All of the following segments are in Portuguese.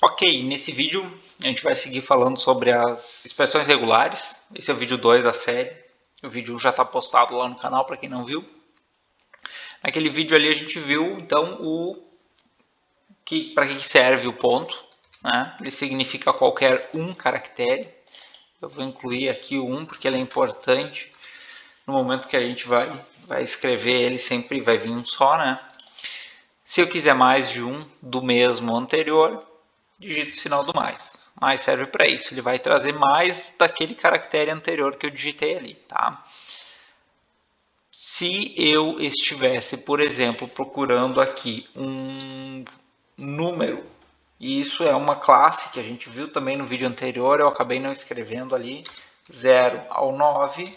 Ok, nesse vídeo a gente vai seguir falando sobre as expressões regulares. Esse é o vídeo 2 da série. O vídeo 1 já está postado lá no canal para quem não viu. Naquele vídeo ali a gente viu então para que serve o ponto, né? Ele significa qualquer um caractere. Eu vou incluir aqui o 1 porque ele é importante. No momento que a gente vai escrever ele, sempre vai vir um só, né? Se eu quiser mais de um do mesmo anterior, digito o sinal do mais. Mais serve para isso, ele vai trazer mais daquele caractere anterior que eu digitei ali, tá? Se eu estivesse, por exemplo, procurando aqui um número, e isso é uma classe que a gente viu também no vídeo anterior, eu acabei não escrevendo ali, 0 ao 9,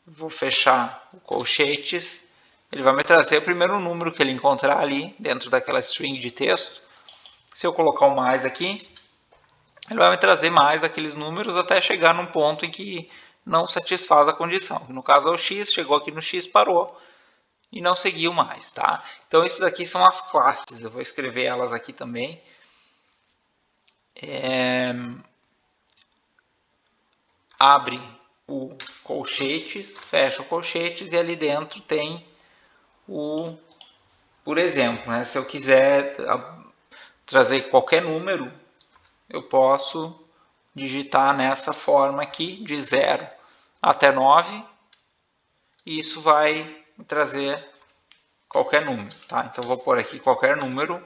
vou fechar o colchetes, ele vai me trazer o primeiro número que ele encontrar ali dentro daquela string de texto. Se eu colocar o mais aqui, ele vai me trazer mais aqueles números até chegar num ponto em que não satisfaz a condição. No caso é o x, chegou aqui no x, parou e não seguiu mais, tá? Então esses aqui são as classes, eu vou escrever elas aqui também. Abre o colchete, fecha o colchetes e ali dentro tem o, por exemplo, né? Se eu quiser trazer qualquer número, eu posso digitar nessa forma aqui, de 0 até 9, e isso vai me trazer qualquer número, tá? Então vou pôr aqui qualquer número,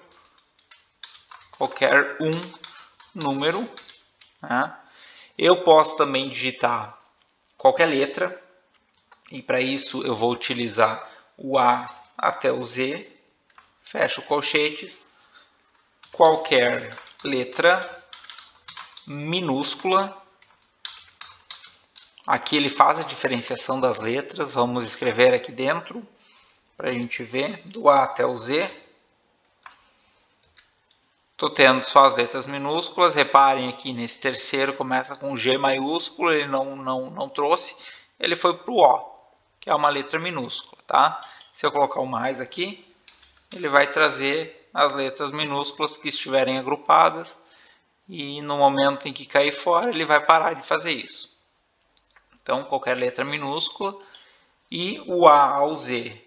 qualquer um número, né? Eu posso também digitar qualquer letra, e para isso eu vou utilizar o A até o Z, fecho colchetes, qualquer letra minúscula. Aqui ele faz a diferenciação das letras, vamos escrever aqui dentro para a gente ver, do A até o Z. Estou tendo só as letras minúsculas, reparem aqui nesse terceiro começa com G maiúsculo, ele não trouxe, ele foi para o O, que é uma letra minúscula, tá? Se eu colocar o mais aqui, ele vai trazer as letras minúsculas que estiverem agrupadas, e no momento em que cair fora, ele vai parar de fazer isso. Então, qualquer letra minúscula, e o A ao Z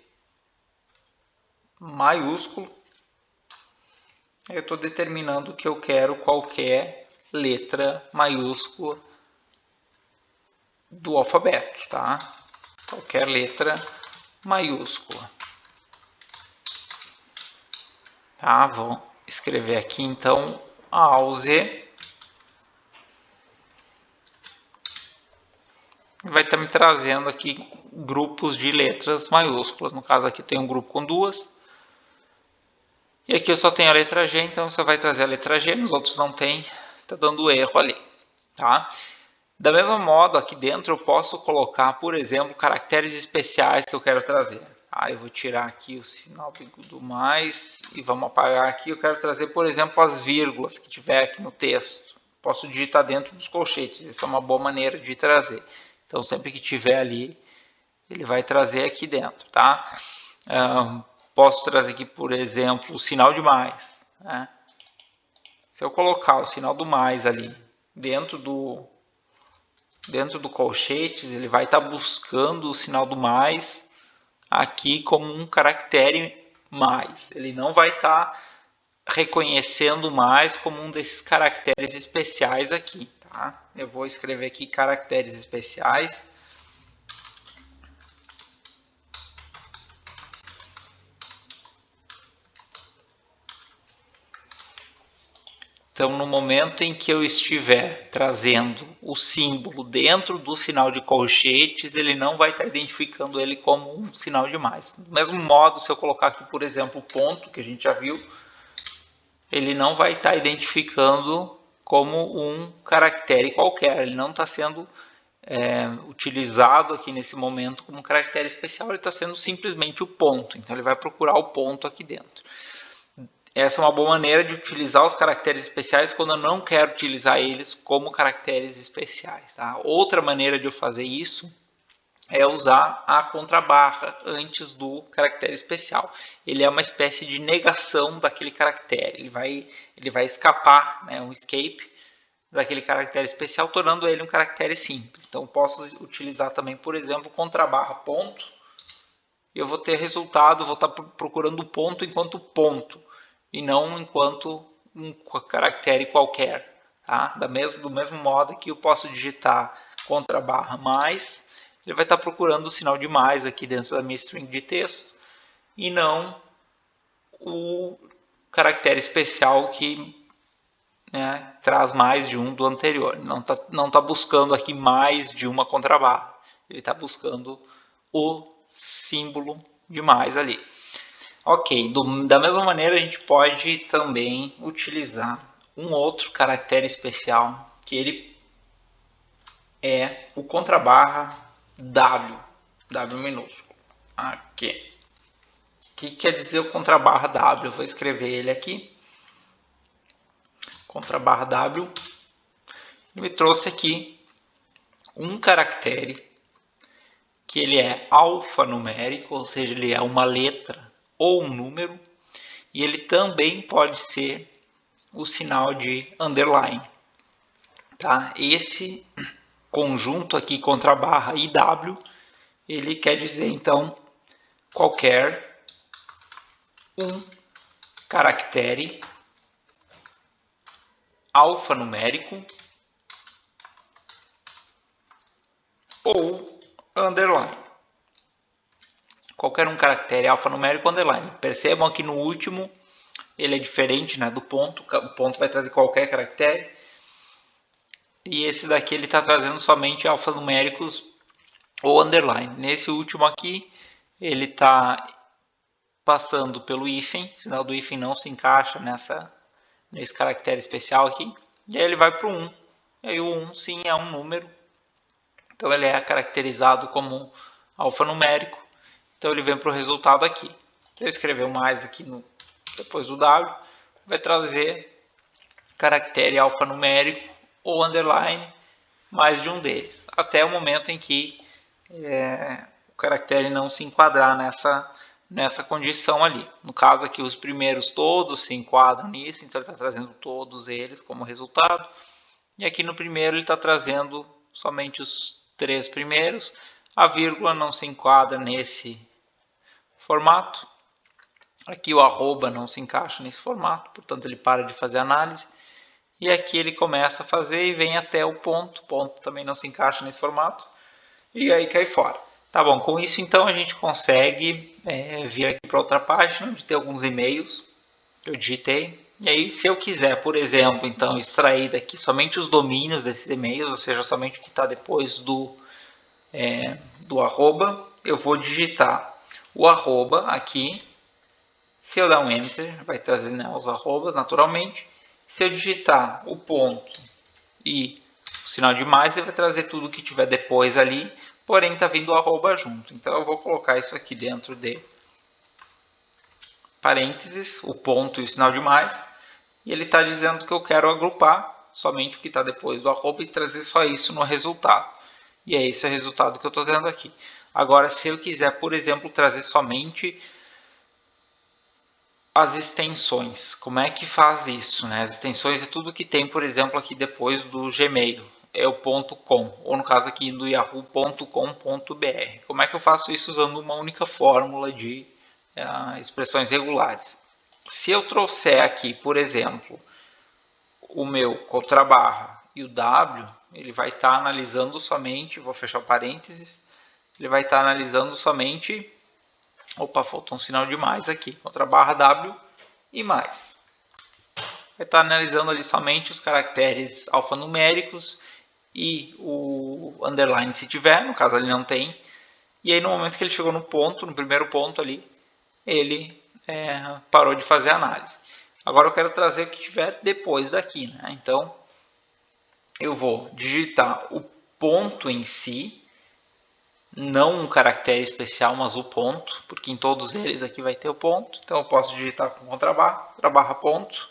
maiúsculo, eu estou determinando que eu quero qualquer letra maiúscula do alfabeto, tá? Qualquer letra maiúscula. Tá? Vou escrever aqui então A ao Z. Vai estar me trazendo aqui grupos de letras maiúsculas. No caso aqui tem um grupo com duas. E aqui eu só tenho a letra G, então você vai trazer a letra G, nos outros não tem, está dando erro ali, tá? Da mesma modo, aqui dentro eu posso colocar, por exemplo, caracteres especiais que eu quero trazer. Eu vou tirar aqui o sinal do mais e vamos apagar aqui. Eu quero trazer, por exemplo, as vírgulas que tiver aqui no texto. Posso digitar dentro dos colchetes, essa é uma boa maneira de trazer. Então, sempre que tiver ali, ele vai trazer aqui dentro, tá? Posso trazer aqui, por exemplo, o sinal de mais, né? Se eu colocar o sinal do mais ali dentro do colchetes, ele vai estar buscando o sinal do mais aqui como um caractere mais. Ele não vai estar reconhecendo mais como um desses caracteres especiais aqui, tá? Eu vou escrever aqui caracteres especiais. Então, no momento em que eu estiver trazendo o símbolo dentro do sinal de colchetes, ele não vai estar identificando ele como um sinal de mais. Do mesmo modo, se eu colocar aqui, por exemplo, o ponto, que a gente já viu, ele não vai estar identificando como um caractere qualquer. Ele não está sendo utilizado aqui nesse momento como um caractere especial, ele está sendo simplesmente o ponto. Então, ele vai procurar o ponto aqui dentro. Essa é uma boa maneira de utilizar os caracteres especiais quando eu não quero utilizar eles como caracteres especiais, tá? Outra maneira de eu fazer isso é usar a contrabarra antes do caractere especial. Ele é uma espécie de negação daquele caractere. Ele vai escapar, né, um escape daquele caractere especial, tornando ele um caractere simples. Então, posso utilizar também, por exemplo, contrabarra ponto. E eu vou ter resultado, vou estar procurando o ponto enquanto ponto, e não enquanto um caractere qualquer. Tá? Do mesmo modo que eu posso digitar contrabarra mais, ele vai estar procurando o sinal de mais aqui dentro da minha string de texto, e não o caractere especial que, né, traz mais de um do anterior. Não tá buscando aqui mais de uma contrabarra. Ele está buscando o símbolo de mais ali. Ok, da mesma maneira a gente pode também utilizar um outro caractere especial, que ele é o contrabarra W, W minúsculo. Aqui. O que quer dizer o contrabarra W? Eu vou escrever ele aqui. Contrabarra W. Ele me trouxe aqui um caractere que ele é alfanumérico, ou seja, ele é uma letra ou um número, e ele também pode ser o sinal de underline. Tá? Esse conjunto aqui, contrabarra e W, ele quer dizer então qualquer um caractere alfanumérico ou underline. Qualquer um caractere alfanumérico underline. Percebam que no último ele é diferente, né, do ponto. O ponto vai trazer qualquer caractere. E esse daqui ele está trazendo somente alfanuméricos ou underline. Nesse último aqui ele está passando pelo hífen. O sinal do hífen não se encaixa nesse caractere especial aqui. E aí ele vai para o 1. E aí o 1 sim é um número. Então ele é caracterizado como alfanumérico. Então ele vem para o resultado aqui. Se eu escrever o mais aqui depois do W, vai trazer caractere alfanumérico ou underline, mais de um deles. Até o momento em que o caractere não se enquadrar nessa condição ali. No caso aqui, os primeiros todos se enquadram nisso, então ele está trazendo todos eles como resultado. E aqui no primeiro ele está trazendo somente os 3 primeiros. A vírgula não se enquadra nesse formato. Aqui o arroba não se encaixa nesse formato, portanto ele para de fazer análise. E aqui ele começa a fazer e vem até o ponto. O ponto também não se encaixa nesse formato. E aí cai fora. Tá bom, com isso então a gente consegue vir aqui para outra página, onde tem alguns e-mails que eu digitei. E aí, se eu quiser, por exemplo, então extrair daqui somente os domínios desses e-mails, ou seja, somente o que está depois do arroba, eu vou digitar o arroba aqui. Se eu dar um Enter, vai trazer, né, os arrobas naturalmente. Se eu digitar o ponto e o sinal de mais, ele vai trazer tudo que tiver depois ali, porém está vindo o arroba junto. Então eu vou colocar isso aqui dentro de parênteses, o ponto e o sinal de mais. E ele está dizendo que eu quero agrupar somente o que está depois do arroba e trazer só isso no resultado. E é esse o resultado que eu estou tendo aqui. Agora, se eu quiser, por exemplo, trazer somente as extensões, como é que faz isso, né? As extensões é tudo que tem, por exemplo, aqui depois do Gmail, é o .com, ou no caso aqui do yahoo.com.br. Como é que eu faço isso usando uma única fórmula de expressões regulares? Se eu trouxer aqui, por exemplo, o meu contrabarra e o W, ele vai estar analisando somente, vou fechar o parênteses, ele vai estar analisando somente, opa, faltou um sinal de mais aqui, contrabarra W e mais. Vai estar analisando ali somente os caracteres alfanuméricos e o underline se tiver, no caso ele não tem. E aí no momento que ele chegou no ponto, no primeiro ponto ali, ele parou de fazer a análise. Agora eu quero trazer o que tiver depois daqui, né? Então eu vou digitar o ponto em si, não um caractere especial, mas o ponto, porque em todos eles aqui vai ter o ponto. Então eu posso digitar com contrabarra ponto.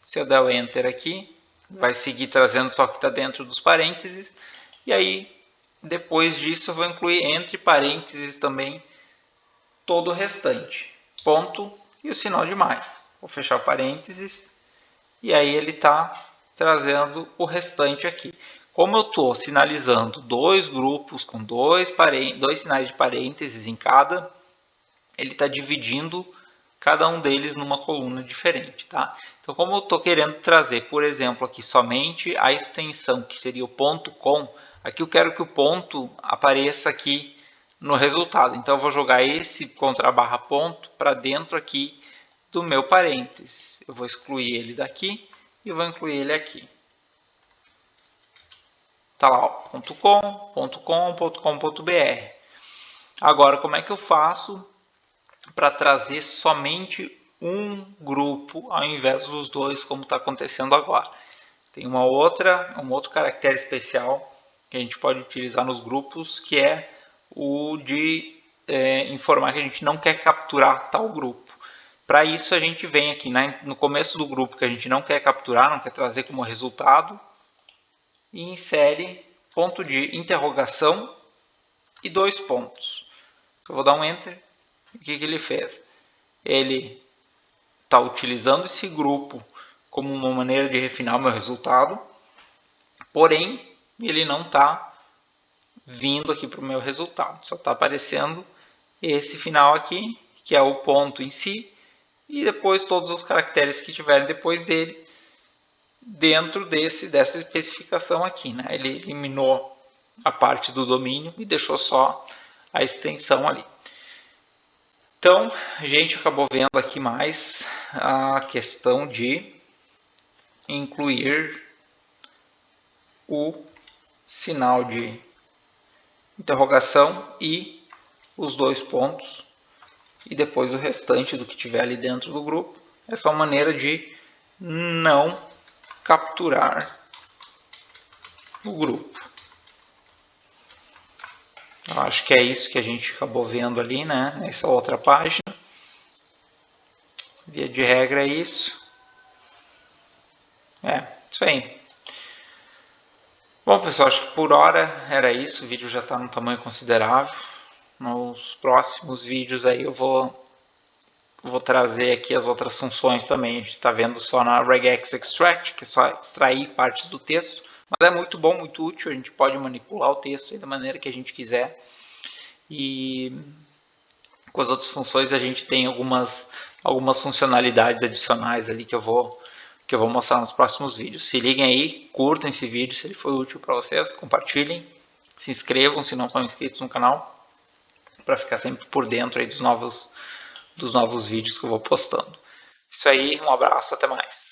Se eu der o Enter aqui, vai seguir trazendo só o que está dentro dos parênteses. E aí Depois disso eu vou incluir entre parênteses também todo o restante. Ponto e o sinal de mais. Vou fechar parênteses e aí ele está trazendo o restante aqui. Como eu estou sinalizando dois grupos com dois sinais de parênteses em cada, ele está dividindo cada um deles numa coluna diferente, tá? Então, como eu estou querendo trazer, por exemplo, aqui somente a extensão, que seria o ponto com, aqui eu quero que o ponto apareça aqui no resultado. Então, eu vou jogar esse contra a barra ponto para dentro aqui do meu parênteses. Eu vou excluir ele daqui e vou incluir ele aqui. Tá lá, ó, ponto .com.br. Agora, como é que eu faço para trazer somente um grupo ao invés dos dois, como está acontecendo agora? Tem um outro caractere especial que a gente pode utilizar nos grupos, que é o de informar que a gente não quer capturar tal grupo. Para isso a gente vem aqui no começo do grupo que a gente não quer capturar, não quer trazer como resultado, e insere ponto de interrogação e 2 pontos. Eu vou dar um Enter. O que ele fez? Ele está utilizando esse grupo como uma maneira de refinar o meu resultado, porém ele não está vindo aqui para o meu resultado, só está aparecendo esse final aqui, que é o ponto em si, e depois todos os caracteres que tiverem depois dele, dentro dessa especificação aqui, né? Ele eliminou a parte do domínio e deixou só a extensão ali. Então, a gente acabou vendo aqui mais a questão de incluir o sinal de interrogação e os 2 pontos, e depois o restante do que tiver ali dentro do grupo. Essa é uma maneira de não capturar o grupo. Eu acho que é isso que a gente acabou vendo ali, né? Nessa outra página. Via de regra é isso. Isso aí. Bom, pessoal, acho que por hora era isso. O vídeo já está num tamanho considerável. Nos próximos vídeos aí eu vou trazer aqui as outras funções também. A gente está vendo só na regex extract, que é só extrair partes do texto. Mas é muito bom, muito útil. A gente pode manipular o texto da maneira que a gente quiser. E com as outras funções a gente tem algumas funcionalidades adicionais ali que eu vou mostrar nos próximos vídeos. Se liguem aí, curtam esse vídeo se ele foi útil para vocês, compartilhem, se inscrevam se não estão inscritos no canal, para ficar sempre por dentro aí dos novos vídeos que eu vou postando. Isso aí, um abraço, até mais.